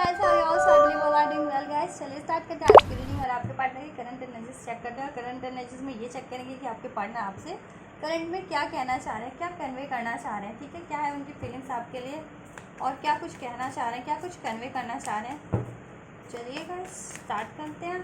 Guys, how you all suddenly बोलाडिंग well guys, चलिए start करते हैं आज की रीडिंग। और आपके पार्टनर की करंट एनर्जीज चेक करते हैं। और करंट एनर्जीज में ये चेक करेंगे कि आपके पार्टनर आपसे करंट में क्या कहना चाह रहे हैं, क्या कन्वे करना चाह रहे हैं। ठीक है, क्या है उनकी फीलिंग्स आपके लिए और क्या कुछ कहना चाह रहे हैं, क्या कुछ कन्वे करना चाह रहे हैं। चलिए गाइस स्टार्ट करते हैं।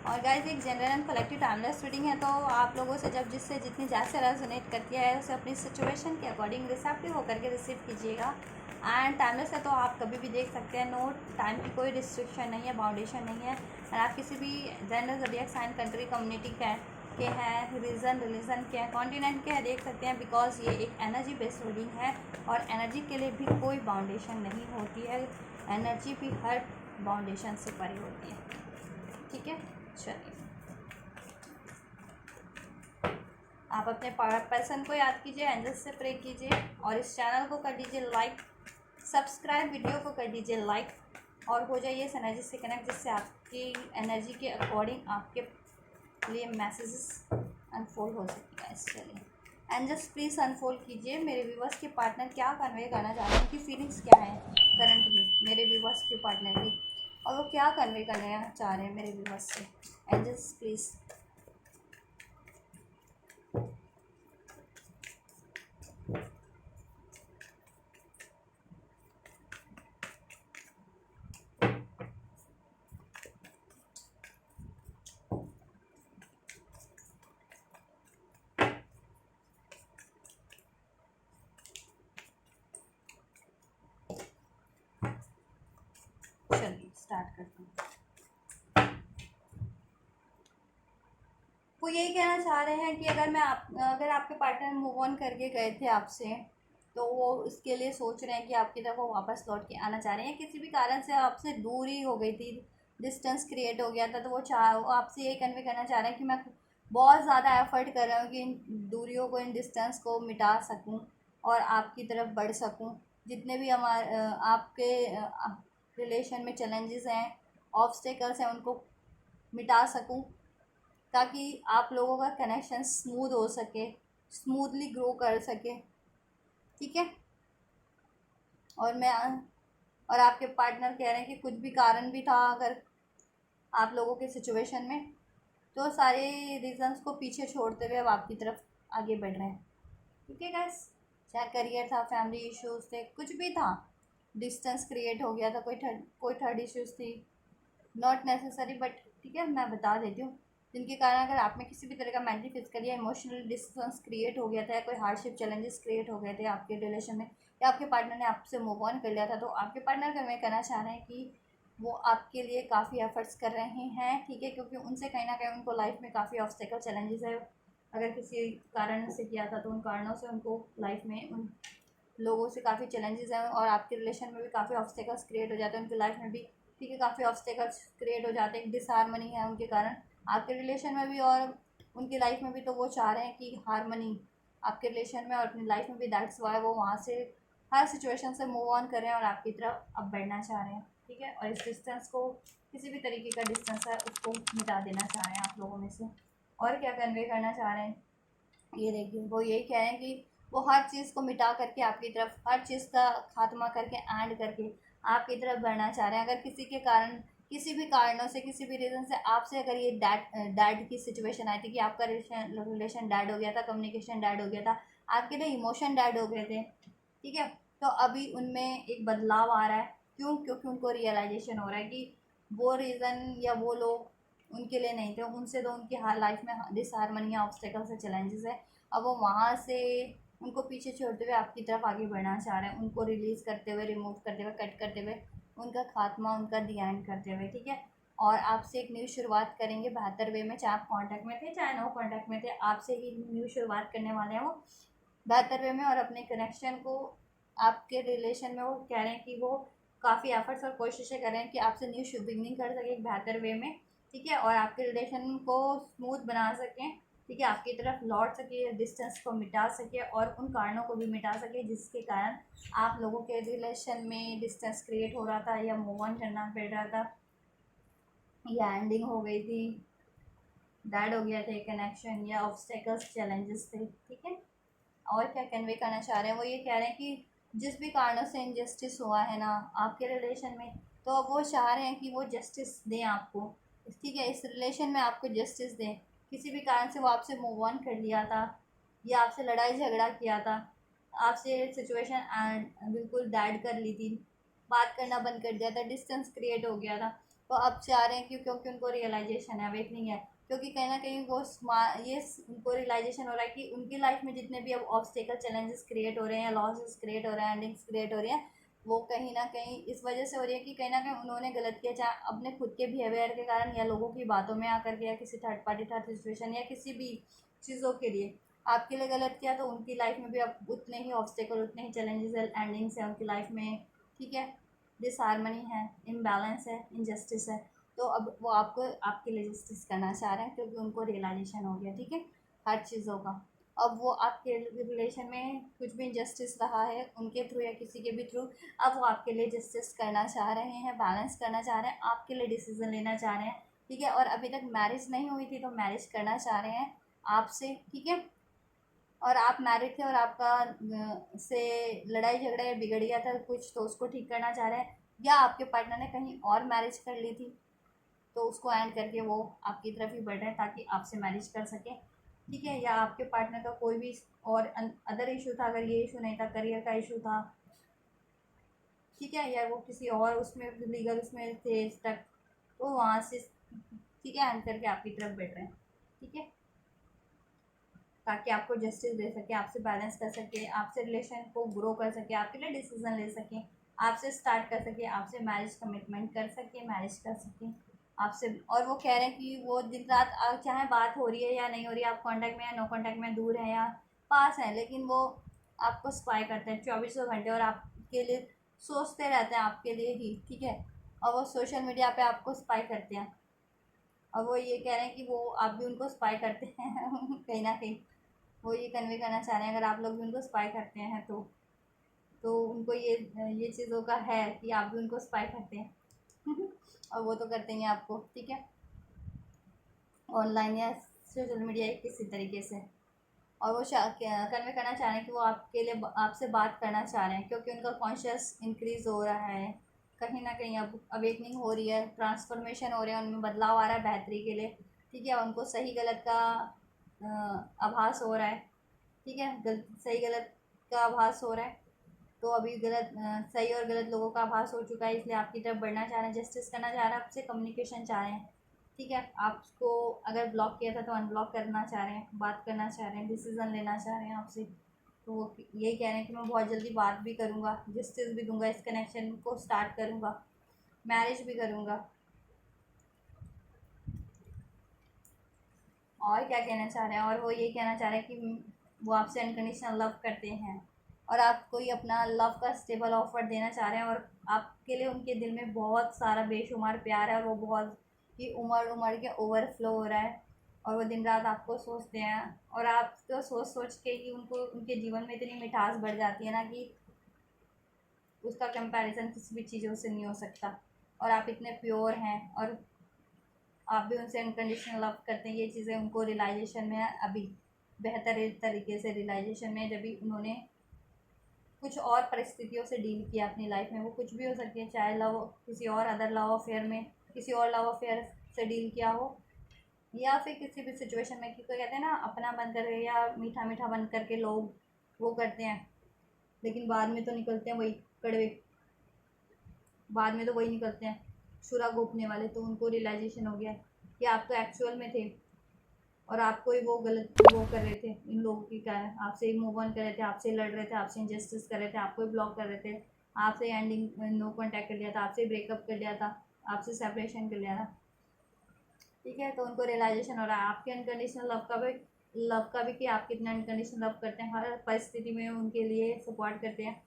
और गाइस, एक general and collective timeless reading है, तो आप लोगों से जब जिससे जितनी ज़्यादा रेजोनेट करती है उसे अपनी सिचुएशन के अकॉर्डिंग रिसेप्टिव होकर के रिसीव कीजिएगा। एंड टाइमलेस है तो आप कभी भी देख सकते हैं। नो टाइम की कोई रिस्ट्रिक्शन नहीं है, बाउंडेशन नहीं है। एंड आप किसी भी gender, zodiac sign, country, community के हैं, रीजन, रिलीजन के हैं, कॉन्टिनेंट के हैं, देख सकते हैं। बिकॉज ये एक एनर्जी बेस्ड रीडिंग है और एनर्जी के लिए भी कोई बाउंडेशन नहीं होती है। एनर्जी भी हर बाउंडेशन से परे होती है। ठीक है, चलिए आप अपने पर्सन को याद कीजिए, एंजल्स से प्रे कीजिए और इस चैनल को कर दीजिए लाइक, सब्सक्राइब, वीडियो को कर दीजिए लाइक और हो जाइए इस एनर्जी से कनेक्ट, जिससे आपकी एनर्जी के अकॉर्डिंग आपके लिए मैसेजेस अनफोल्ड हो सके। गाइस चलिए एंजल्स प्लीज़ अनफोल्ड कीजिए मेरे व्यूवर्स के पार्टनर क्या कन्वे करना चाह रहे हैं, उनकी फीलिंग्स क्या है करंट में मेरे व्यूवर्स के पार्टनर की, और वो क्या कन्वे करना चाह रहे हैं मेरे व्यूवर्स से। Angels please. चलिए स्टार्ट करते हैं। वो यही कहना चाह रहे हैं कि अगर आपके पार्टनर मूव ऑन करके गए थे आपसे, तो वो इसके लिए सोच रहे हैं कि आपकी तरफ वो वापस लौट के आना चाह रहे हैं। किसी भी कारण से आपसे दूरी हो गई थी, डिस्टेंस क्रिएट हो गया था, तो वो आपसे यही कन्वे करना चाह रहे हैं कि मैं बहुत ज़्यादा एफर्ट कर रहा हूँ कि इन दूरियों को, इन डिस्टेंस को मिटा सकूँ और आपकी तरफ बढ़ सकूँ। जितने भी आपके रिलेशन में चैलेंजेस हैं, ऑब्स्टेकल्स हैं, उनको मिटा सकूँ, ताकि आप लोगों का कनेक्शन स्मूथ हो सके, स्मूथली ग्रो कर सके। ठीक है, और आपके पार्टनर कह रहे हैं कि कुछ भी कारण भी था अगर आप लोगों के सिचुएशन में, तो सारे रीजंस को पीछे छोड़ते हुए अब आपकी तरफ आगे बढ़ रहे हैं। ठीक है गाइस, चाहे करियर था, फैमिली इश्यूज थे, कुछ भी था, डिस्टेंस क्रिएट हो गया था, कोई थर्ड इश्यूज थी, नॉट नेसेसरी, बट ठीक है मैं बता देती हूँ, जिनके कारण अगर आप में किसी भी तरह का मेंटली, फिजिकल या इमोशनल डिस्टेंस क्रिएट हो गया था, या कोई हार्डशिप, चैलेंजेस क्रिएट हो गए थे आपके रिलेशन में, या आपके पार्टनर ने आपसे मूव ऑन कर लिया था, तो आपके पार्टनर कन्वे करना चाह रहे हैं कि वो आपके लिए काफ़ी एफर्ट्स कर रहे हैं। ठीक है, क्योंकि उनसे कहीं ना कहीं उनको लाइफ में काफ़ी ऑब्स्टेकल, चैलेंजेस है। अगर किसी कारण से किया था तो उन कारणों से उनको लाइफ में उन लोगों से काफ़ी चैलेंजेस हैं, और आपके रिलेशन में भी काफ़ी ऑब्स्टेकल्स क्रिएट हो जाते हैं, उनकी लाइफ में भी। ठीक है, काफ़ी ऑब्स्टेकल्स क्रिएट हो जाते हैं, डिसहारमनी है उनके कारण आपके रिलेशन में भी और उनकी लाइफ में भी। तो वो चाह रहे हैं कि हारमनी आपके रिलेशन में और अपनी लाइफ में भी। दैट्स वाई वो वहाँ से हर सिचुएशन से मूव ऑन कर रहे हैं और आपकी तरफ अब बढ़ना चाह रहे हैं। ठीक है, और इस डिस्टेंस को, किसी भी तरीके का डिस्टेंस है उसको मिटा देना चाह रहे हैं आप लोगों में से। और क्या कन्वे करना चाह रहे हैं, ये देखिए वो यही कह रहे हैं कि वो हर चीज़ को मिटा करके आपकी तरफ, हर चीज़ का खात्मा करके, एंड करके आपकी तरफ बढ़ना चाह रहे हैं। अगर किसी के कारण, किसी भी कारणों से, किसी भी रीज़न से आपसे अगर ये डैड की सिचुएशन आई थी कि आपका रिलेशन डैड हो गया था, कम्युनिकेशन डैड हो गया था, आपके लिए इमोशन डैड हो गए थे। ठीक है, तो अभी उनमें एक बदलाव आ रहा है। क्यों? क्योंकि उनको रियलाइजेशन हो रहा है कि वो रीज़न या वो लोग उनके लिए नहीं थे, उनसे तो उनकी हर लाइफ में डिसहारमनी, ऑब्स्टेकल्स है, चैलेंजेस है। अब वो वहाँ से उनको पीछे छोड़ते हुए आपकी तरफ आगे बढ़ना चाह रहे हैं, उनको रिलीज़ करते हुए, रिमूव करते हुए, कट करते हुए, उनका खात्मा, उनका दी एंड करते हुए। ठीक है, और आपसे एक न्यू शुरुआत करेंगे बेहतर वे में। चाहे आप कॉन्टैक्ट में थे, चाहे नो कॉन्टैक्ट में थे, आपसे ही न्यू शुरुआत करने वाले हैं वो बेहतर वे में। और अपने कनेक्शन को, आपके रिलेशन में वो कह रहे हैं कि वो काफ़ी एफर्ट्स और कोशिशें कर रहे हैं कि आपसे न्यू बिगनिंग कर सके एक बेहतर वे में। ठीक है, और आपके रिलेशन को स्मूथ बना सकें। ठीक है, आपकी तरफ लौट सके, डिस्टेंस को मिटा सके और उन कारणों को भी मिटा सके जिसके कारण आप लोगों के रिलेशन में डिस्टेंस क्रिएट हो रहा था, या मूव ऑन करना पड़ रहा था, या एंडिंग हो गई थी, डैड हो गया था कनेक्शन, या ऑब्स्टेकल्स, चैलेंजेस थे। ठीक है, और क्या कन्वे करना चाह रहे हैं, वो ये कह रहे हैं कि जिस भी कारणों से इनजस्टिस हुआ है ना आपके रिलेशन में, तो अब वो चाह रहे हैं कि वो जस्टिस दें आपको, ठीक है, इस रिलेशन में आपको जस्टिस दें। किसी भी कारण से वो आपसे मूव ऑन कर लिया था या आपसे लड़ाई झगड़ा किया था, आपसे सिचुएशन बिल्कुल डैड कर ली थी, बात करना बंद कर दिया था, डिस्टेंस क्रिएट हो गया था। तो अब चाह रहे हैं कि क्योंकि उनको रियलाइजेशन है, अवेकनिंग है, क्योंकि कहीं ना कहीं वो ये उनको रियलाइजेशन हो रहा है कि उनकी लाइफ में जितने भी अब ऑब्स्टेकल चैलेंजेस क्रिएट हो रहे हैं, लॉसेस क्रिएट हो रहे हैं, एंडिंग्स क्रिएट हो रही हैं, वो कहीं ना कहीं इस वजह से हो रही है कि कहीं ना कहीं उन्होंने गलत किया, चाहे अपने खुद के बिहेवियर के कारण या लोगों की बातों में आकर के या किसी थर्ड पार्टी थर्ड सिचुएशन या किसी भी चीज़ों के लिए आपके लिए गलत किया, तो उनकी लाइफ में भी अब उतने ही ऑब्स्टेकल, उतने ही चैलेंजेस एंडिंग्स हैं उनकी लाइफ में, ठीक है, डिसहारमनी है, इम्बैलेंस है, इनजस्टिस है। तो अब वो आपको आपके लिए जस्टिस करना चाह रहे हैं क्योंकि उनको रियलाइजेशन हो गया, ठीक है, हर चीज़ों का। अब वो आपके रिलेशन में कुछ भी इनजस्टिस रहा है उनके थ्रू या किसी के भी थ्रू, अब वो आपके लिए जस्टिस करना चाह रहे हैं, बैलेंस करना चाह रहे हैं, आपके लिए डिसीजन लेना चाह रहे हैं, ठीक है। और अभी तक मैरिज नहीं हुई थी तो मैरिज करना चाह रहे हैं आपसे, ठीक है। और आप मैरिड थे और आपका से लड़ाई झगड़ा या बिगड़ गया था कुछ, तो उसको ठीक करना चाह रहे हैं, या आपके पार्टनर ने कहीं और मैरिज कर ली थी तो उसको एंड करके वो आपकी तरफ ही बढ़ रहे हैं ताकि आपसे मैरिज कर सकें, ठीक है। या आपके पार्टनर का कोई भी और अदर इशू था, अगर ये इशू नहीं था, करियर का इशू था, ठीक है, या वो किसी और उसमें लीगल उसमें थे तक, तो वहाँ से, ठीक है, एंड करके आपकी तरफ बढ़ रहे हैं, ठीक है, ताकि आपको जस्टिस दे सके, आपसे बैलेंस कर सके, आपसे रिलेशन को ग्रो कर सके, आपके लिए डिसीजन ले सकें, आपसे स्टार्ट कर सके, आपसे मैरिज कमिटमेंट कर सके, मैरिज कर सकें आपसे। और वो कह रहे हैं कि वो दिन रात चाहे बात हो रही है या नहीं हो रही है, आप कांटेक्ट में या नो कांटेक्ट में, दूर हैं या पास हैं, लेकिन वो आपको स्पाई करते हैं 24 घंटे और आपके लिए सोचते रहते हैं आपके लिए ही, ठीक है। और वो सोशल मीडिया पे आपको स्पाई करते हैं और वो ये कह रहे हैं कि वो आप भी उनको स्पाई करते हैं कहीं ना कहीं वो ये कन्वे करना चाह रहे हैं, अगर आप लोग भी उनको स्पाई करते हैं तो उनको ये चीज़ों का है कि आप भी उनको स्पाई करते हैं और वो तो करते ही हैं आपको, ठीक है, ऑनलाइन या सोशल मीडिया या किसी तरीके से। और वो कन्वे करना चाह रहे हैं कि वो आपके लिए आपसे बात करना चाह रहे हैं क्योंकि उनका कॉन्शियस इंक्रीज हो रहा है, कहीं ना कहीं अब अवेकनिंग हो रही है, ट्रांसफॉर्मेशन हो रहे हैं, उनमें बदलाव आ रहा है बेहतरी के लिए, ठीक है। उनको सही गलत का आभास हो रहा है, ठीक है, सही गलत का आभास हो रहा है। तो अभी सही और गलत लोगों का आभास हो चुका है, इसलिए आपकी तरफ बढ़ना चाह रहे हैं, जस्टिस करना चाह रहे हैं, आपसे कम्युनिकेशन चाह रहे हैं, ठीक है। आपको अगर ब्लॉक किया था तो अनब्लॉक करना चाह रहे हैं, बात करना चाह रहे हैं, डिसीज़न लेना चाह रहे हैं आपसे। तो वो यही कह रहे हैं कि मैं बहुत जल्दी बात भी करूँगा, जस्टिस भी दूंगा, इस कनेक्शन को स्टार्ट करूँगा, मैरिज भी करूँगा। और क्या कहना चाह रहे हैं, और वो ये कहना चाह रहे हैं कि वो आपसे अनकंडीशनल लव करते हैं और आपको ही अपना लव का स्टेबल ऑफर देना चाह रहे हैं, और आपके लिए उनके दिल में बहुत सारा बेशुमार प्यार है और वो बहुत ही उमड़ उमड़ के ओवरफ्लो हो रहा है। और वो दिन रात आपको सोचते हैं और आप तो सोच सोच के ही उनको उनके जीवन में इतनी मिठास बढ़ जाती है ना कि उसका कंपैरिजन किसी भी चीज़ों से नहीं हो सकता। और आप इतने प्योर हैं और आप भी उनसे अनकंडीशनल लव करते हैं, ये चीज़ें उनको रियलाइजेशन में है अभी, बेहतर तरीके से रियलाइजेशन में, जब भी उन्होंने कुछ और परिस्थितियों से डील किया अपनी लाइफ में, वो कुछ भी हो सकती है, चाहे लव किसी और अदर लव अफेयर में, किसी और लव अफेयर से डील किया हो, या फिर किसी भी सिचुएशन में, क्योंकि कहते हैं ना अपना बन कर या मीठा मीठा बन करके लोग वो करते हैं, लेकिन बाद में तो निकलते हैं वही कड़वे, बाद में तो वही निकलते हैं छुरा घोंपने वाले। तो उनको रियलाइजेशन हो गया कि आप तो एक्चुअल में थे और आपको ही वो गलत वो कर रहे थे, इन लोगों की कारण आपसे ही मूव ऑन कर रहे थे, आपसे लड़ रहे थे, आपसे इंजस्टिस कर रहे थे, आपको ही ब्लॉक कर रहे थे, आपसे एंडिंग नो कॉन्टैक्ट कर लिया था, आपसे ब्रेकअप कर लिया था, आपसे सेपरेशन कर लिया था, ठीक है। तो उनको रियलाइजेशन हो रहा है आपके अनकंडीशनल लव का भी कि आप कितना अनकंडीशनल लव करते हैं, हर परिस्थिति में उनके लिए सपोर्ट करते हैं,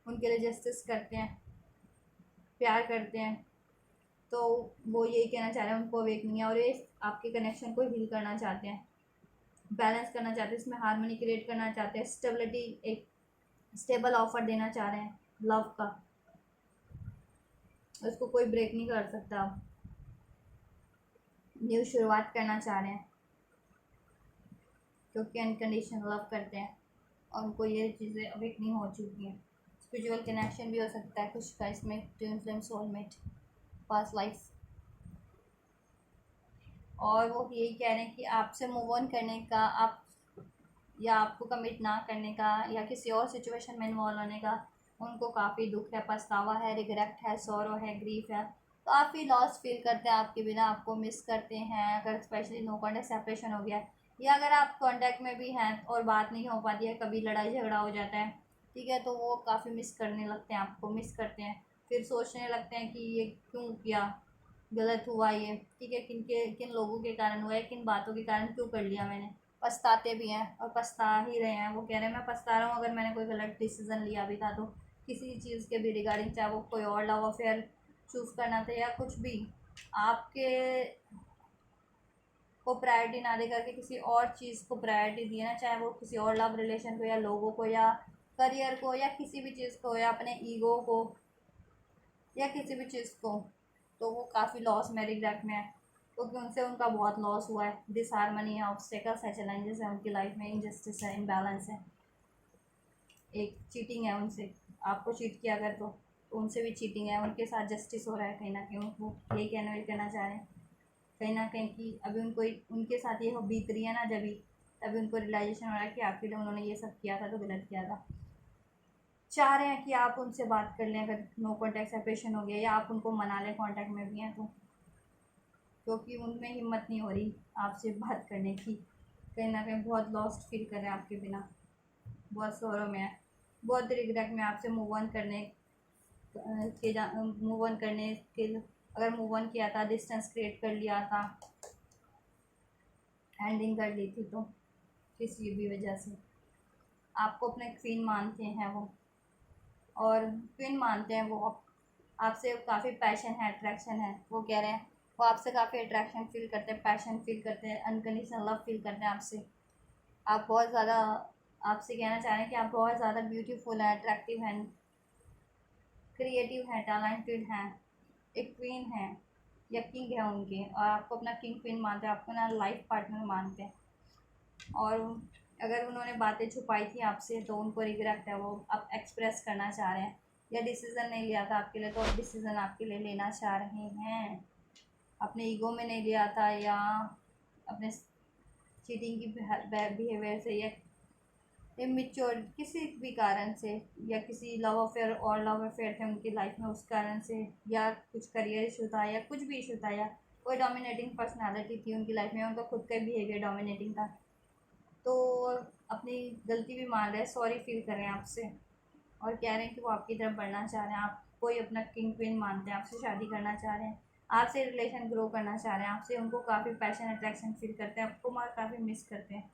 उनके लिए जस्टिस करते हैं, प्यार करते हैं। तो वो यही कहना चाह रहे हैं, उनको अवेकनिंग है और ये आपके कनेक्शन को हील करना चाहते हैं, बैलेंस करना चाहते हैं, इसमें हार्मनी क्रिएट करना चाहते हैं, स्टेबिलिटी, एक स्टेबल ऑफर देना चाह रहे हैं लव का, उसको कोई ब्रेक नहीं कर सकता। अब न्यू शुरुआत करना चाह रहे हैं क्योंकि अनकंडीशनल लव करते हैं और उनको ये चीज़ें अवेकनिंग हो चुकी हैं, स्पिरिचुअल कनेक्शन भी हो सकता है कुछ का इसमें, twin flame, soulmate, past life. और वो यही कह रहे हैं कि आपसे मूव ऑन करने का, आप या आपको कमिट ना करने का या किसी और सिचुएशन में इन्वॉल्व होने का उनको काफ़ी दुख है, पछतावा है, रिग्रेट है, सॉरो है, ग्रीफ है, काफ़ी लॉस फील करते हैं आपके बिना, आपको मिस करते हैं। अगर स्पेशली नो कॉन्टैक्ट सेपरेशन हो गया है, या अगर आप कॉन्टैक्ट में भी हैं और बात नहीं हो पाती है, कभी लड़ाई झगड़ा हो जाता है, ठीक है, तो वो काफ़ी मिस करने लगते हैं, आपको मिस करते हैं, फिर सोचने लगते हैं कि ये क्यों किया, गलत हुआ ये, ठीक है, किन लोगों के कारण हुआ है, किन बातों के कारण क्यों कर लिया मैंने। पछताते भी हैं और पछता ही रहे हैं। वो कह रहे हैं मैं पछता रहा हूँ, अगर मैंने कोई गलत डिसीज़न लिया भी था तो किसी चीज़ के भी रिगार्डिंग, चाहे वो कोई और लव अफेयर चूज़ करना था या कुछ भी, आपके को प्रायोरिटी ना दे करके किसी और चीज़ को प्रायोरिटी दिए ना, चाहे वो किसी और लव रिलेशन को या लोगों को या करियर को या किसी भी चीज़ को या अपने ईगो को या किसी भी चीज़ को, तो वो काफ़ी लॉस में, रिग्रेट में है, क्योंकि उनसे उनका बहुत लॉस हुआ है। डिसहार्मनी है, ऑब्स्टेकल्स है, चैलेंजेस है उनकी लाइफ में, इनजस्टिस है, इम्बैलेंस है, एक चीटिंग है उनसे, आपको चीट किया अगर तो उनसे भी चीटिंग है, उनके साथ जस्टिस हो रहा है कहीं ना कहीं। वो यही कहना चाह रहे हैं कहीं ना कहीं कि अभी उनको उनके साथ ये बीत रही है ना, जब तभी उनको रियलाइजेशन हो रहा है कि आपके लिए उन्होंने ये सब किया था तो गलत किया था। चाह रहे हैं कि आप उनसे बात कर लें अगर नो कॉन्टैक्ट सेपरेशन हो गया, या आप उनको मना लें कॉन्टैक्ट में भी हैं तो, क्योंकि उनमें हिम्मत नहीं हो रही आपसे बात करने की, कहीं ना कहीं बहुत लॉस्ट फील कर रहे हैं आपके बिना, बहुत सौरों में है, बहुत रिग्रेट में आपसे मूव ऑन करने मूव ऑन करने के, अगर मूव ऑन किया था, डिस्टेंस क्रिएट कर लिया था, एंडिंग कर ली थी तो किसी भी वजह से आपको अपने क्वीन मानते हैं वो, और क्वीन मानते हैं वो, आपसे काफ़ी पैशन है, अट्रैक्शन है। वो कह रहे हैं वो आपसे काफ़ी अट्रैक्शन फील करते हैं, पैशन फील करते हैं, अनकंडीशनल लव फील करते हैं आपसे। आप बहुत ज़्यादा, आपसे कहना चाह रहे हैं कि आप बहुत ज़्यादा ब्यूटीफुल हैं, अट्रैक्टिव हैं, क्रिएटिव हैं, टैलेंटेड हैं, एक क्वीन है या किंग है उनके, और आपको अपना किंग क्वीन मानते हैं, आपको ना लाइफ पार्टनर मानते हैं। और अगर उन्होंने बातें छुपाई थी आपसे तो उनको रिग्रेट है, वो अब एक्सप्रेस करना चाह रहे हैं, या डिसीज़न नहीं लिया था आपके लिए तो अब डिसीज़न आपके लिए लेना चाह रहे हैं। अपने ईगो में नहीं लिया था, या अपने चीटिंग की बिहेवियर से, या इमेच्योर किसी भी कारण से, या किसी लव अफेयर और लव अफेयर थे उनकी लाइफ में उस कारण से, या कुछ करियर इशू था, या कुछ भी इशू था, या कोई डोमिनेटिंग पर्सनालिटी थी उनकी लाइफ में, उनका खुद का बिहेवियर डोमिनेटिंग था, तो अपनी गलती भी मान रहे हैं, सॉरी फील कर रहे हैं आपसे, और कह रहे हैं कि वो आपकी तरफ बढ़ना चाह रहे हैं, आपको ही अपना किंग क्वीन मानते हैं, आपसे शादी करना चाह रहे हैं, आपसे रिलेशन ग्रो करना चाह रहे हैं, आपसे उनको काफ़ी पैशन अट्रैक्शन फील करते हैं, आपको काफ़ी मिस करते हैं।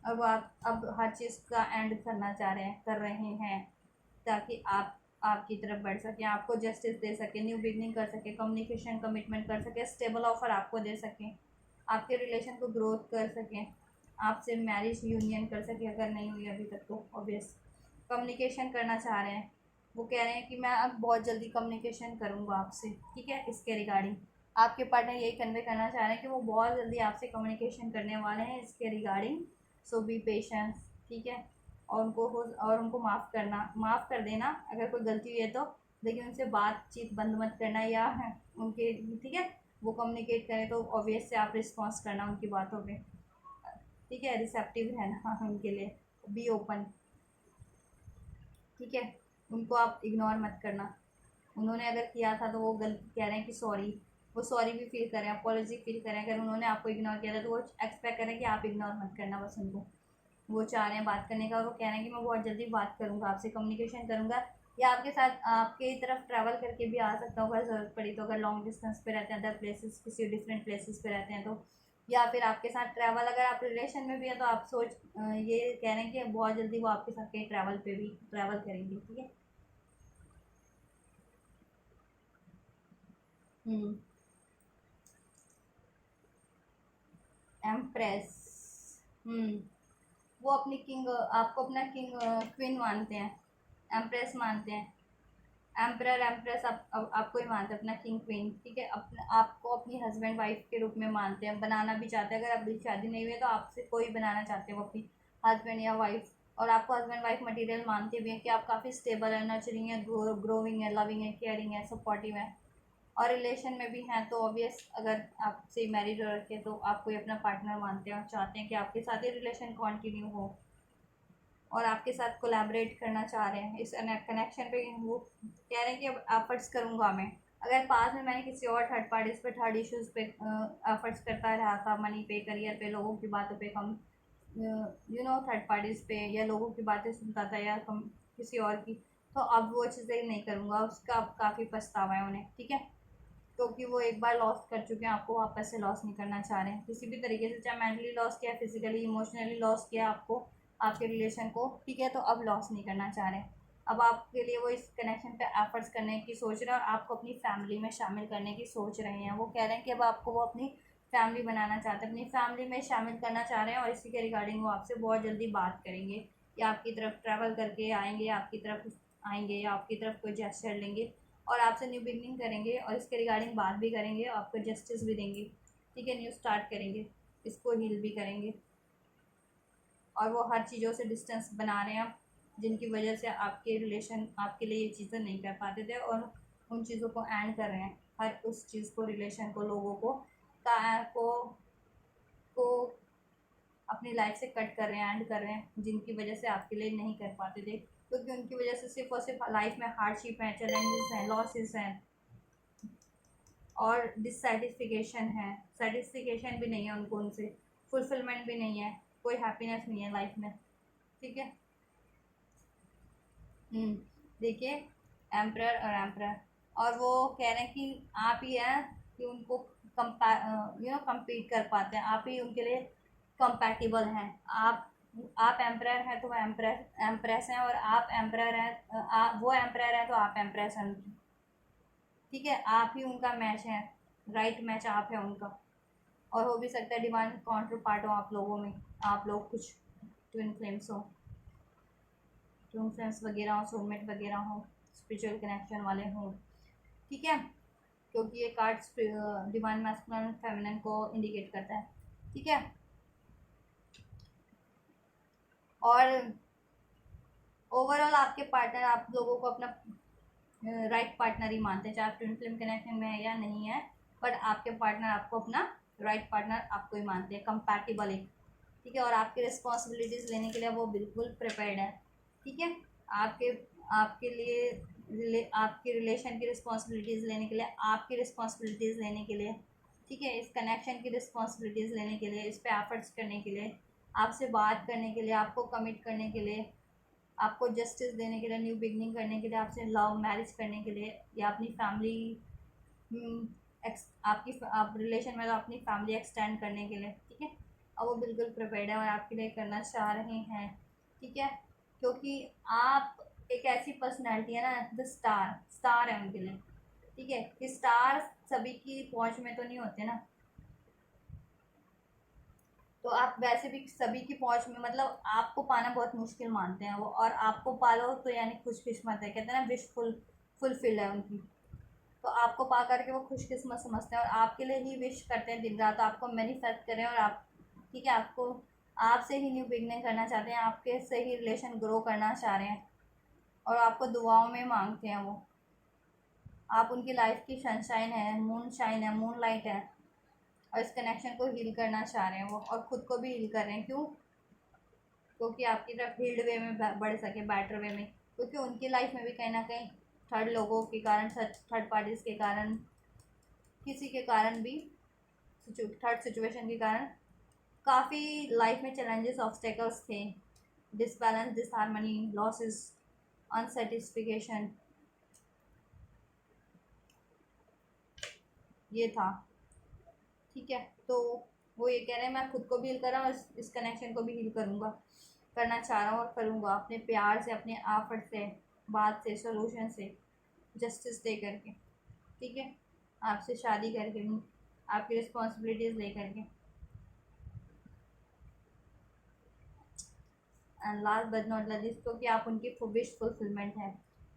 अब आप अब हर चीज़ का एंड करना चाह रहे हैं, कर रहे हैं, ताकि आप आपकी तरफ बढ़ सकें, आपको जस्टिस दे सकें, न्यू बिगनिंग कर सकें, कम्युनिकेशन कमिटमेंट कर सकें, स्टेबल ऑफर आपको दे सकें, आपके रिलेशन को ग्रोथ कर सकें, आपसे मैरिज यूनियन कर सकें अगर नहीं हुई अभी तक तो, ऑब्वियस कम्युनिकेशन करना चाह रहे हैं। वो कह रहे हैं कि मैं अब बहुत जल्दी कम्युनिकेशन करूँगा आपसे, ठीक है, इसके रिगार्डिंग आपके पार्टनर यही कन्वे करना चाह रहे हैं कि वो बहुत जल्दी आपसे कम्युनिकेशन करने वाले हैं इसके रिगार्डिंग। सो बी पेशेंस, ठीक है, और उनको माफ़ कर देना अगर कोई गलती हुई है तो, लेकिन उनसे बातचीत बंद मत करना, या है उनके, ठीक है, वो कम्युनिकेट करें तो ऑब्वियस से आप रिस्पॉन्स करना उनकी बातों पे, ठीक है, रिसेप्टिव रहना उनके लिए, बी ओपन, ठीक है, उनको आप इग्नोर मत करना। उन्होंने अगर किया था तो वो गलती कह रहे हैं कि सॉरी, वो सॉरी भी फील करें, अपॉलॉजी फील करें, अगर उन्होंने आपको इग्नोर किया था तो वो एक्सपेक्ट करें कि आप इग्नोर मत करना बस उनको। वो चाह रहे हैं बात करने का, और वो कह रहे हैं कि मैं बहुत जल्दी बात करूँगा आपसे, कम्युनिकेशन करूँगा, या आपके साथ आपके तरफ ट्रैवल करके भी आ सकता हूँ अगर ज़रूरत पड़ी तो, अगर लॉन्ग डिस्टेंस पे रहते हैं, अदर प्लेसेस, किसी डिफरेंट प्लेसेस पे रहते हैं तो, या फिर आपके साथ ट्रैवल, अगर आप रिलेशन में भी हैं तो आप ये कह रहे हैं कि बहुत जल्दी वो आपके साथ कहीं ट्रैवल पे भी ट्रैवल करेंगे, ठीक है। हम्म। एम्प्रेस। हम्म। वो अपनी किंग, आपको अपना किंग क्वीन मानते हैं, एम्प्रेस मानते हैं, एम्परर एम्प्रेस आपको ही मानते हैं अपना किंग क्वीन, ठीक है, अपना आपको अपनी हस्बैंड वाइफ के रूप में मानते हैं, बनाना भी चाहते हैं, अगर अभी शादी नहीं हुई है तो आपसे कोई बनाना चाहते हैं वो अपनी हस्बैंड या वाइफ, और आपको हस्बैंड वाइफ मटेरियल मानते भी हैं कि आप काफ़ी स्टेबल है, नर्चरिंग है, ग्रोविंग है, लविंग है, केयरिंग है, सपोर्टिव है। और रिलेशन में भी हैं तो ऑब्वियस अगर आपसे मैरिड हो रखे तो आप कोई अपना पार्टनर मानते हैं और चाहते हैं कि आपके साथ ये रिलेशन कंटिन्यू हो और आपके साथ कोलैबोरेट करना चाह रहे हैं इस कनेक्शन पे। वो कह रहे हैं कि अब एफर्ट्स करूँगा मैं। अगर पास में मैंने किसी और थर्ड पार्टीज पे, थर्ड इश्यूज पे एफर्ट्स करता रहा था, मनी पे, करियर पे, लोगों की बातों पे, कम थर्ड पार्टीज पे या लोगों की बातें सुनता था या कम किसी और की, तो अब वो चीज़ें नहीं करूँगा। उसका अब काफ़ी पछतावा है उन्हें, ठीक है, क्योंकि वो एक बार लॉस कर चुके हैं, आपको वापस से लॉस नहीं करना चाह रहे हैं किसी भी तरीके से, चाहे मेंटली लॉस किया, फिजिकली इमोशनली लॉस किया आपको, आपके रिलेशन को, ठीक है, तो अब लॉस नहीं करना चाह रहे हैं। अब आपके लिए वो इस कनेक्शन पे एफर्ट्स करने की सोच रहे हैं और आपको अपनी फैमिली में शामिल करने की सोच रहे हैं। वो कह रहे हैं कि अब आपको वो अपनी फैमिली बनाना चाहते हैं, अपनी फैमिली में शामिल करना चाह रहे हैं और इसी के रिगार्डिंग वो आपसे बहुत जल्दी बात करेंगे या आपकी तरफ ट्रैवल करके आएंगे, आपकी तरफ आएंगे या आपकी तरफ कोई जेस्चर लेंगे और आपसे न्यू बिगनिंग करेंगे और इसके रिगार्डिंग बात भी करेंगे, आपको जस्टिस भी देंगे, ठीक है, न्यू स्टार्ट करेंगे, इसको हील भी करेंगे। और वो हर चीज़ों से डिस्टेंस बना रहे हैं जिनकी वजह से आपके रिलेशन आपके लिए ये चीज़ें नहीं कर पाते थे और उन चीज़ों को एंड कर रहे हैं, हर उस चीज़ को, रिलेशन को, लोगों को को अपनी लाइफ से कट कर रहे हैं, एंड कर रहे हैं, जिनकी वजह से आपके लिए नहीं कर पाते थे, क्योंकि उनकी वजह से सिर्फ और सिर्फ लाइफ में हार्डशिप है, चैलेंजेस हैं, लॉसेस हैं और डिससेटिस्फिकेशन है, सेटिस्फिकेशन भी नहीं है उनको उनसे, फुलफिलमेंट भी नहीं है, कोई हैप्पीनेस नहीं है लाइफ में, ठीक है। देखिए, एम्प्रर और एम्प्रर, और वो कह रहे हैं कि आप ही हैं कि उनको compete कर पाते हैं, आप ही उनके लिए कंपैटिबल हैं। आप एम्प्रर हैं तो वो एम्प्रेस हैं और आप एम्प्रर हैं, वो एम्प्रर हैं तो आप एम्प्रेस हैं उनकी, ठीक है, आप ही उनका मैच है, राइट मैच आप है उनका। और हो भी सकता है डिवाइन काउंटर पार्ट हो आप लोगों में, आप लोग कुछ ट्विन फ्लेम्स हो, ट्विन फ्लेम्स वगैरह हो, सोलमेट वगैरह हो, स्पिरिचुअल कनेक्शन वाले हों, ठीक है, क्योंकि ये कार्ड डिवाइन मैस्कुलिन फेमिनिन को इंडिकेट करता है, ठीक है। और ओवरऑल आपके पार्टनर आप लोगों को अपना राइट पार्टनर ही मानते हैं, चाहे आप ट्विन फ्लेम कनेक्शन में है या नहीं है, बट आपके पार्टनर आपको अपना राइट पार्टनर आपको ही मानते हैं, कंपैटिबल एक, ठीक है। और आपकी रिस्पॉन्सिबिलिटीज़ लेने के लिए वो बिल्कुल प्रिपेयर्ड है, ठीक है। आपके आपके लिए आपके रिलेशन की रिस्पॉन्सिबिलिटीज़ लेने के लिए, आपकी रिस्पॉन्सिबिलिटीज़ लेने के लिए, ठीक है, इस कनेक्शन की रिस्पॉन्सिबिलिटीज़ लेने के लिए, इस पर एफर्ट्स करने के लिए, आपसे बात करने के लिए, आपको कमिट करने के लिए, आपको जस्टिस देने के लिए, न्यू बिगनिंग करने के लिए, आपसे लव मैरिज करने के लिए या अपनी फैमिली आपकी आप रिलेशन में तो अपनी फैमिली एक्सटेंड करने के लिए, ठीक है। अब वो बिल्कुल प्रिपेयर्ड है और आपके लिए करना चाह रहे हैं, ठीक है, क्योंकि आप एक ऐसी पर्सनैलिटी है ना, द स्टार, स्टार है उनके लिए, ठीक है, कि स्टार सभी की पहुंच में तो नहीं होते ना, तो आप वैसे भी सभी की पहुंच में, मतलब आपको पाना बहुत मुश्किल मानते हैं वो, और आपको पालो तो यानी खुशकिस्मत है, कहते हैं ना, विश फुलफिल है उनकी, तो आपको पा करके वो खुशकिस्मत समझते हैं और आपके लिए ही विश करते हैं दिन रात, आपको मैनिफेस्ट करें और आप, ठीक है, आपको आपसे ही न्यू बिगनिंग करना चाहते हैं, आपके से ही रिलेशन ग्रो करना चाह रहे हैं और आपको दुआओं में मांगते हैं वो, आप उनकी लाइफ की सनशाइन है, मून शाइन है, मून लाइट है, और इस कनेक्शन को हील करना चाह रहे हैं वो, और ख़ुद को भी हील कर रहे हैं, क्यों, क्योंकि आपकी तरफ हील्ड वे में बढ़ सके, बेटर वे में, क्योंकि उनकी लाइफ में भी कहीं ना कहीं थर्ड लोगों के कारण, थर्ड पार्टीज के कारण, किसी के कारण भी, थर्ड सिचुएशन के कारण काफ़ी लाइफ में चैलेंजेस, ऑब्स्टेकल्स थे, डिसबैलेंस, डिसहार्मनी, लॉसेस, अनसेटिस्फिकेशन, ये था, ठीक है। तो वो ये कह रहे हैं मैं खुद को भी हील कर रहा हूँ, इस कनेक्शन को भी हील करूँगा, करना चाह रहा हूँ और करूँगा, अपने प्यार से, अपने आफत से, बात से, सोल्यूशन से, जस्टिस दे करके, ठीक है, आपसे शादी करके, आपकी रिस्पॉन्सिबिलिटीज़ ले करके। And last but not least, क्योंकि आप उनकी विश फुलफिलमेंट है,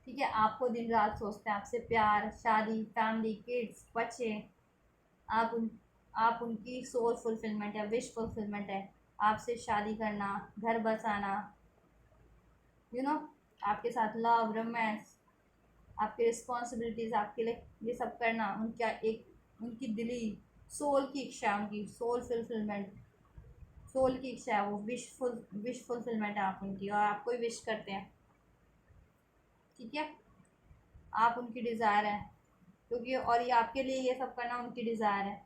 ठीक है, आपको दिन रात सोचते हैं, आपसे प्यार, शादी, फैमिली, किड्स, बच्चे, आप उन आप उनकी सोल फुलफिलमेंट है, विश फुलफिलमेंट है, आपसे शादी करना, घर बसाना, आपके साथ लव, रोमांस, आपकी रिस्पॉन्सिबिलिटीज, आपके लिए ये सब करना, उनका एक उनकी दिली सोल की इच्छा, उनकी सोल फुलफिलमेंट, सोल की इच्छा है वो, विश फुलफिलमेंट है आप उनकी, और आपको ही विश करते हैं। ठीक है, आप उनकी डिज़ायर है, क्योंकि और ये आपके लिए ये सब करना उनकी डिज़ायर है।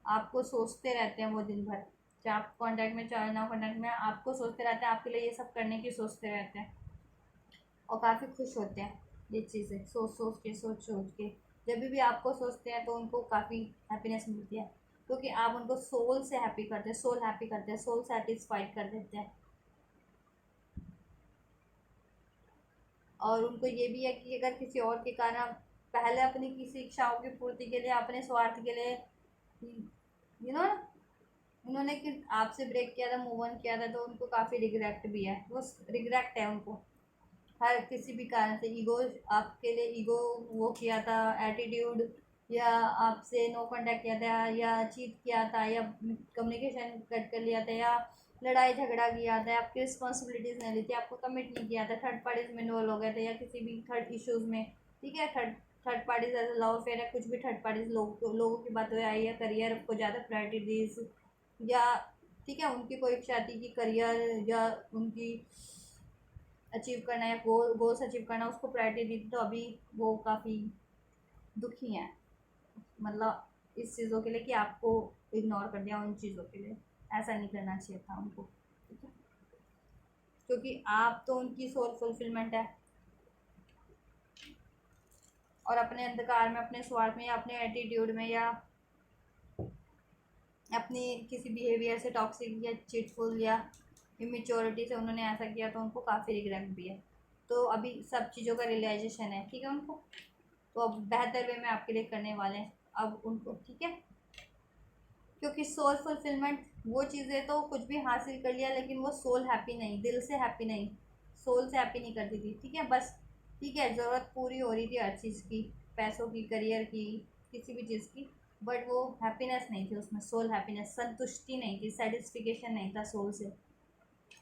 आपको सोचते रहते हैं वो दिन भर, चाहे आप कांटेक्ट में चाहे ना कांटेक्ट में, आपको सोचते रहते हैं, आपके लिए ये सब करने की सोचते रहते हैं, और काफ़ी खुश होते हैं ये चीज़ें सोच सोच के। जब भी आपको सोचते हैं तो उनको काफ़ी हैप्पीनेस मिलती है, क्योंकि आप उनको सोल से हैप्पी करते हैं, सोल हैप्पी करते हैं, सोल सेटिस्फाइड कर देते हैं। और उनको ये भी है कि अगर किसी और के कारण पहले अपनी किसी इच्छाओं की पूर्ति के लिए, अपने स्वार्थ के लिए, यू नो उन्होंने कि आपसे ब्रेक किया था, मूव ऑन किया था, तो उनको काफ़ी रिग्रेट भी है, वो रिग्रेट है उनको हर किसी भी कारण से। ईगो, आपके लिए ईगो वो किया था, एटीट्यूड, या आपसे नो कांटेक्ट किया था, या चीट किया था, या कम्युनिकेशन कट कर लिया था, या लड़ाई झगड़ा किया था, आपकी रिस्पॉन्सिबिलिटीज़ नहीं ली थी, आपको कमिट नहीं किया था, थर्ड पार्टीज में इन्वॉल्व हो गए थे, या किसी भी थर्ड इश्यूज़ में। ठीक है, थर्ड पार्टीज ऐसे लव अफेयर है, कुछ भी थर्ड पार्टीज लोगों की बातों आई, या करियर को ज़्यादा प्रायोरिटी दी, या ठीक है उनकी कोई इच्छा थी कि करियर या उनकी अचीव करना, या गोल्स अचीव करना, उसको प्रायोरिटी दी थी, तो अभी वो काफ़ी दुखी हैं, मतलब इस चीज़ों के लिए कि आपको इग्नोर कर दिया उन चीज़ों के लिए। ऐसा नहीं करना चाहिए था उनको, ठीक है, क्योंकि आप तो उनकी सोल फुलफिलमेंट है, और अपने अंधकार में, अपने स्वार्थ में, या अपने एटीट्यूड में, या अपनी किसी बिहेवियर से, टॉक्सिक या चिटफुल या इमेच्योरिटी से उन्होंने ऐसा किया, तो उनको काफ़ी रिग्रेट भी है। तो अभी सब चीज़ों का रियलाइजेशन है, ठीक है उनको, तो अब बेहतर वे में आपके लिए करने वाले हैं अब उनको, ठीक है, क्योंकि सोल फुलफिलमेंट वो चीज़ें तो कुछ भी हासिल कर लिया, लेकिन वो सोल हैप्पी नहीं, दिल से हैप्पी नहीं, सोल से हैप्पी नहीं करती थी। ठीक है, बस ठीक है, ज़रूरत पूरी हो रही थी हर चीज़ की, पैसों की, करियर की, किसी भी चीज़ की, बट वो हैप्पीनेस नहीं थी उसमें, सोल हैप्पीनेस, संतुष्टि नहीं थी, सेटिस्फिकेशन नहीं था सोल से।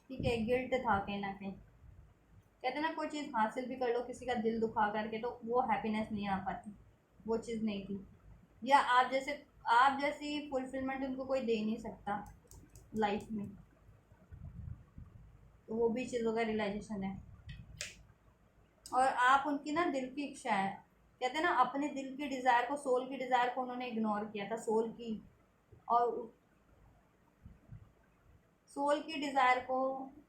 ठीक है, गिल्ट था कहीं ना कहीं। कहते हैं ना, कोई चीज़ हासिल भी कर लो किसी का दिल दुखा करके, तो वो हैप्पीनेस नहीं आ पाती, वो चीज़ नहीं थी। या आप जैसी फुलफिलमेंट उनको कोई दे नहीं सकता लाइफ में, तो वो भी चीज़ों का रियलाइजेशन है। और आप उनकी ना दिल की इच्छा है, कहते हैं ना, अपने दिल की डिज़ायर को, सोल की डिज़ायर को उन्होंने इग्नोर किया था, सोल की, और सोल की डिज़ायर को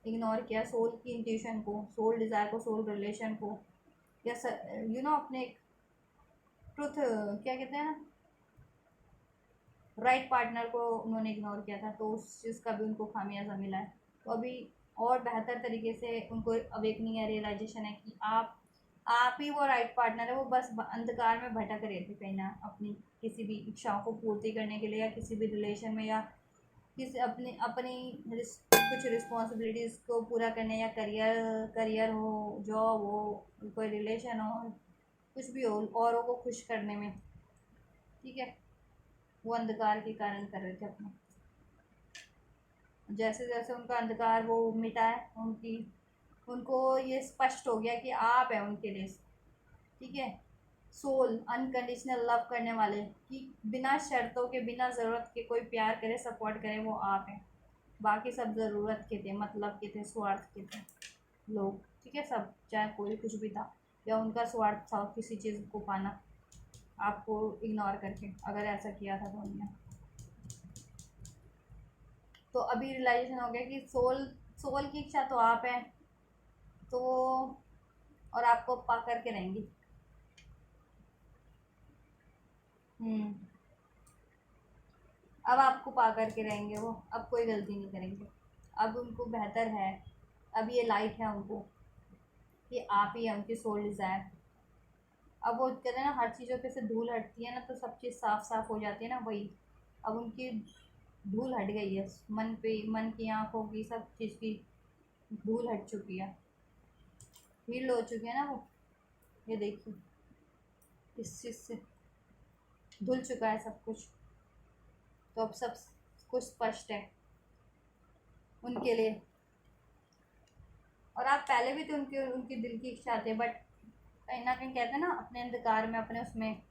इग्नोर किया, सोल की इंट्यूशन को, सोल डिज़ायर को, सोल रिलेशन को, या अपने ट्रुथ, क्या कहते हैं ना, राइट पार्टनर को उन्होंने इग्नोर किया था, तो उस चीज़ का भी उनको खामियाजा मिला है। तो अभी और बेहतर तरीके से उनको अवेकनिंग है, रियलाइजेशन है कि आप ही वो राइट पार्टनर है, वो बस अंधकार में भटक रहे थे कहीं ना, अपनी किसी भी इच्छाओं को पूर्ति करने के लिए, या किसी भी रिलेशन में, या किसी अपनी अपनी कुछ रिस्पॉन्सिबिलिटीज़ को पूरा करने, या करियर हो, जॉब हो, कोई रिलेशन हो, कुछ भी हो, औरों को खुश करने में। ठीक है, वो अंधकार के कारण कर रहे थे अपने। जैसे जैसे उनका अंधकार वो मिटा है, उनको ये स्पष्ट हो गया कि आप है उनके लिए, ठीक है, सोल अनकंडीशनल लव करने वाले, कि बिना शर्तों के, बिना ज़रूरत के कोई प्यार करे, सपोर्ट करे, वो आप हैं। बाकी सब ज़रूरत के थे, मतलब के थे, स्वार्थ के थे लोग, ठीक है, सब, चाहे कोई कुछ भी था, या उनका स्वार्थ था किसी चीज़ को पाना, आपको इग्नोर करके, अगर ऐसा किया था तो उन्होंने। तो अभी रियलाइजेशन हो गया कि सोल सोल की इच्छा तो आप है, तो और आपको पा करके रहेंगी। हम्म, अब आपको पा करके रहेंगे वो, अब कोई गलती नहीं करेंगे, अब उनको बेहतर है, अब ये लाइट है उनको, कि आप ही है उनकी सोल डिज़ायर। अब वो कहते हैं ना, हर चीज़ों पे से धूल हटती है ना, तो सब चीज़ साफ साफ हो जाती है ना, वही अब उनकी धूल हट गई है, मन पे, मन की, आँखों की, सब चीज़ की धूल हट चुकी है, हील हो चुकी है ना वो, ये देखिए, इस चीज़ से धुल चुका है सब कुछ, तो अब सब कुछ स्पष्ट है उनके लिए। और आप पहले भी तो उनके उनकी दिल की इच्छा थे, बट कहीं ना कहीं कहते हैं ना, अपने अंधकार में, अपने उसमें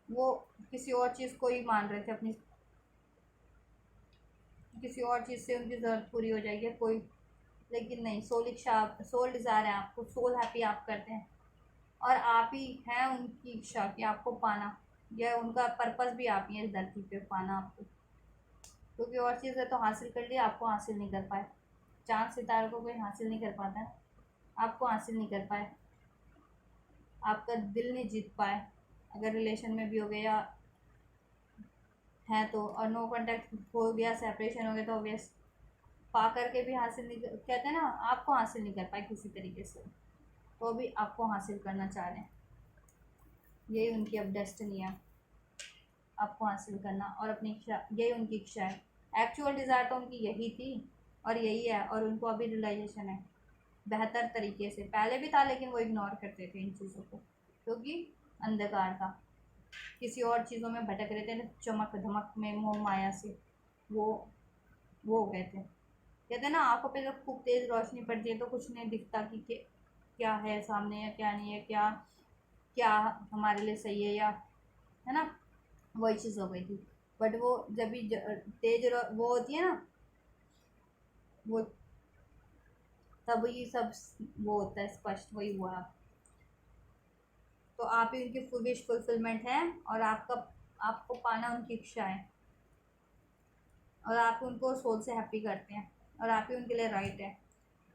वो किसी और चीज़ को ही मान रहे थे, अपनी किसी और चीज़ से उनकी ज़रूरत पूरी हो जाएगी कोई। लेकिन नहीं, सोल इच्छा, सोल डिज़ायर है आपको, सोल हैप्पी आप करते हैं, और आप ही हैं उनकी इच्छा कि आपको पाना। यह उनका पर्पस भी आप ही है इस धरती पे, पाना आपको। क्योंकि और चीज़ें तो हासिल कर लिया, आपको हासिल नहीं कर पाए। चाँद सितारों को कोई हासिल नहीं कर पाता है, आपको हासिल नहीं कर पाए, आपका दिल नहीं जीत पाए। अगर रिलेशन में भी हो गया है तो, और नो कांटेक्ट हो गया, सेपरेशन हो गया, तो ऑब्वियस पा करके भी हासिल नहीं कहते हैं ना, आपको हासिल नहीं कर पाए किसी तरीके से, तो भी आपको हासिल करना चाह रहे हैं। यही उनकी अब डेस्टिनी है, आपको हासिल करना, और अपनी इच्छा, यही उनकी इच्छा है। एक्चुअल डिज़ायर तो उनकी यही थी और यही है, और उनको अभी रियलाइजेशन है बेहतर तरीके से। पहले भी था लेकिन वो इग्नोर करते थे इन चीज़ों को, क्योंकि अंधकार था, किसी और चीज़ों में भटक रहे थे, चमक धमक में, मोह माया से वो हो गए थे। कहते हैं ना, आंखों पे जब खूब तेज़ रोशनी पड़ती है तो कुछ नहीं दिखता कि क्या है सामने या क्या नहीं है, क्या क्या हमारे लिए सही है, या है ना, वही चीज़ हो गई थी। बट वो जब भी तेज वो होती है ना, वो तब ये सब वो होता है स्पष्ट, वही हुआ अब। तो आप ही उनकी विश फुलफिलमेंट है, और आपको पाना उनकी इच्छा है, और आप उनको सोल से हैप्पी करते हैं, और आप ही उनके लिए राइट है,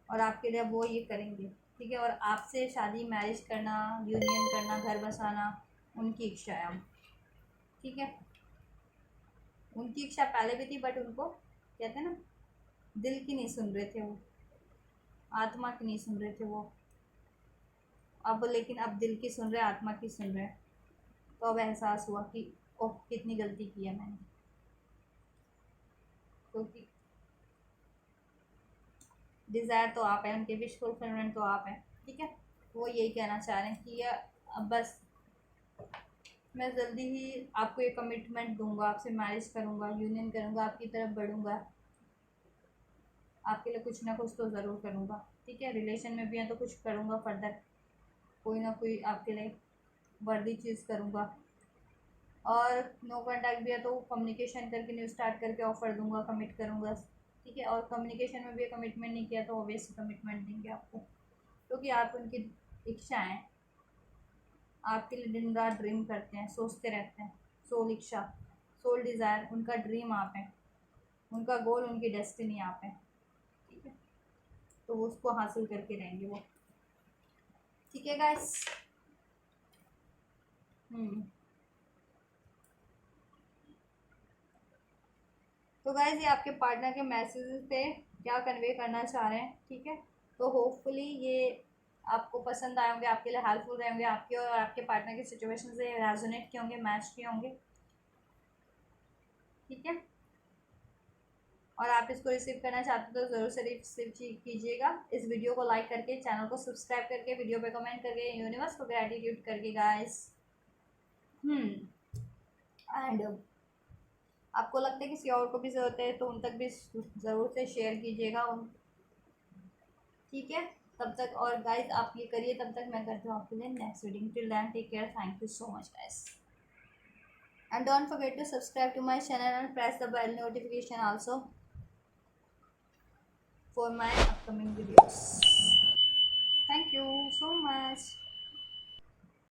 और आपके लिए वो ये करेंगे, ठीक है। और आपसे शादी, मैरिज करना, यूनियन करना, घर बसाना उनकी इच्छा है अब, ठीक है। उनकी इच्छा पहले भी थी, बट उनको कहते हैं ना, दिल की नहीं सुन रहे थे वो, आत्मा की नहीं सुन रहे थे वो। अब लेकिन अब दिल की सुन रहे, आत्मा की सुन रहे। तो अब एहसास हुआ कि ओह, कितनी गलती की है मैंने, क्योंकि डिज़ायर तो आप हैं, उनके विश फुलफिलमेंट तो आप हैं, ठीक है। वो यही कहना चाह रहे हैं कि ये अब बस, मैं जल्दी ही आपको ये कमिटमेंट दूंगा, आपसे मैरिज करूंगा, यूनियन करूंगा, आपकी तरफ बढ़ूंगा, आपके लिए कुछ ना कुछ तो ज़रूर करूंगा, ठीक है। रिलेशन में भी है तो कुछ करूंगा फर्दर, कोई ना कोई आपके लिए वर्दी चीज़ करूंगा। और नो कांटेक्ट भी है तो कम्युनिकेशन करके, न्यू स्टार्ट करके ऑफर दूंगा, कमिट करूंगा, ठीक है। और कम्युनिकेशन में भी कमिटमेंट नहीं किया तो ऑब्वियसली कमिटमेंट देंगे आपको, क्योंकि आप उनकी इच्छा हैं, आपके लिए दिन रात ड्रीम करते हैं, सोचते रहते हैं। सोल इच्छा, सोल डिज़ायर, उनका ड्रीम आप हैं, उनका गोल, उनकी डेस्टिनी आप हैं, ठीक है। तो वो उसको हासिल करके रहेंगे वो, ठीक है गाइस। तो गाइस, ये आपके पार्टनर के मैसेजेस थे, क्या कन्वे करना चाह रहे हैं, ठीक है। तो होपफुली ये आपको पसंद आए होंगे, आपके लिए हेल्पफुल रहे होंगे, आपके और आपके पार्टनर की सिचुएशन से रेजोनेट किए होंगे, मैच किए होंगे, ठीक है। और आप इसको रिसीव करना चाहते हो तो ज़रूर से रिसीव कीजिएगा, इस वीडियो को लाइक करके, चैनल को सब्सक्राइब करके, वीडियो पे कमेंट करके, यूनिवर्स को ग्रेटिट्यूड करके गाइस। एंड आपको लगता है किसी और को भी ज़रूरत है तो उन तक भी ज़रूर से शेयर कीजिएगा, ठीक है। तब तक, और गाइस आप ये करिए, तब तक मैं करती हूँ आपके लिए next reading. Till then take care, thank you so much guys, and don't forget to subscribe to my channel and press the bell notification also for my upcoming videos. Thank you so much.